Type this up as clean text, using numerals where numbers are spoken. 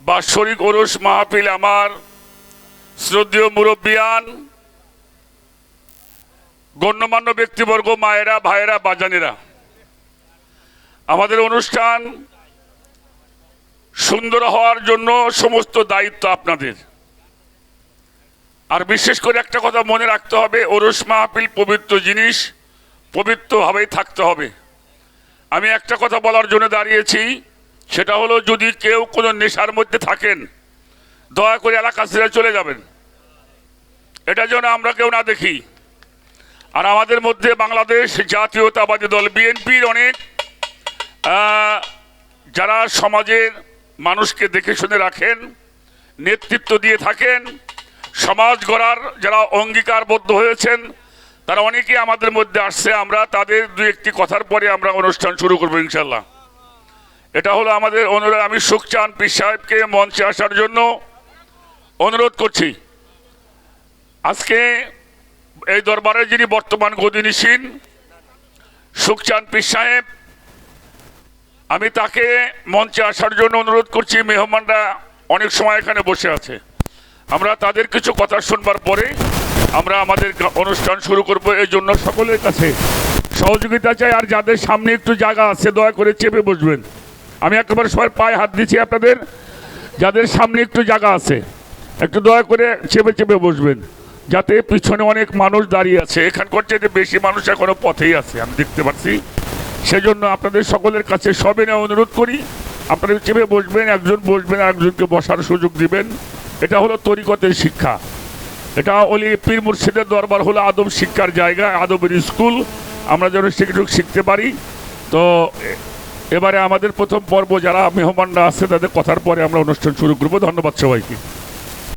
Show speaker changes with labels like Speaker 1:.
Speaker 1: বাৎসরিক ওরস মাহফিল আমার শ্রদ্ধেয় মুরব্বিয়ান, গণ্যমান্য ব্যক্তিবর্গ, মায়েরা, ভাইয়েরা, বাজানেরা, আমাদের অনুষ্ঠান সুন্দর হওয়ার জন্য সমস্ত দায়িত্ব আপনাদের। আর বিশেষ করে একটা কথা মনে রাখতে হবে, ওরস মাহফিল পবিত্র জিনিস, পবিত্রভাবেই থাকতে হবে। আমি একটা কথা বলার জন্য দাঁড়িয়েছি, সেটা হলো যদি কেউ কোনো নেশার মধ্যে থাকেন দয়া করে এলাকা ছেড়ে চলে যাবেন, এটা যেন আমরা কেউ না দেখি। আর আমাদের মধ্যে বাংলাদেশ জাতীয়তাবাদী দল বিএনপির অনেক যারা সমাজের মানুষকে দেখে শুনে রাখেন, নেতৃত্ব দিয়ে থাকেন, সমাজ গড়ার যারা অঙ্গীকারবদ্ধ হয়েছেন, তারা অনেকেই আমাদের মধ্যে আসছে। আমরা তাদের দু একটি কথার পরে আমরা অনুষ্ঠান শুরু করবো ইনশাল্লাহ। এটা হলো আমাদের অনুরোধ। আমি সুখচাঁদ পীর সাহেবকে মঞ্চে আসার জন্য অনুরোধ করছি। আজকে এই দরবারে যিনি বর্তমান গদিনিসীন সুখচাঁদ পীর সাহেব, আমি তাকে মঞ্চে আসার জন্য অনুরোধ করছি। মেহমানরা অনেক সময় এখানে বসে আছে, আমরা তাদের কিছু কথা শুনবার পরে আমরা আমাদের অনুষ্ঠান শুরু করব। এই জন্য সকলের কাছে সহযোগিতা চাই। আর যাদের সামনে একটু জায়গা আছে দয়া করে চেপে বসবেন। আমি একেবারে সবার পায়ে হাত দিচ্ছি আপনাদের, যাদের সামনে একটু জায়গা আছে একটু দয়া করে চেপে চেপে বসবেন, যাতে পিছনে অনেক মানুষ দাঁড়িয়ে আছে। এখানকার চেয়ে বেশি মানুষ এখনো পথেই আছে, আমি দেখতে পাচ্ছি। সেজন্য আপনাদের সকলের কাছে সবিনয় অনুরোধ করি, আপনারা চেপে বসবেন, একজন বসবেন আর একজনকে বসার সুযোগ দিবেন। এটা হলো তরিকতের শিক্ষা, এটা অলি পীর মুর্শিদের দরবার হলো আদব শিক্ষার জায়গা, আদবের স্কুল। আমরা যেন সেটুকু শিখতে পারি। তো এবারে আমাদের প্রথম পর্ব যারা মেহমানরা আছে তাদের কথার পরে আমরা অনুষ্ঠান শুরু করবো। ধন্যবাদ সবাইকে।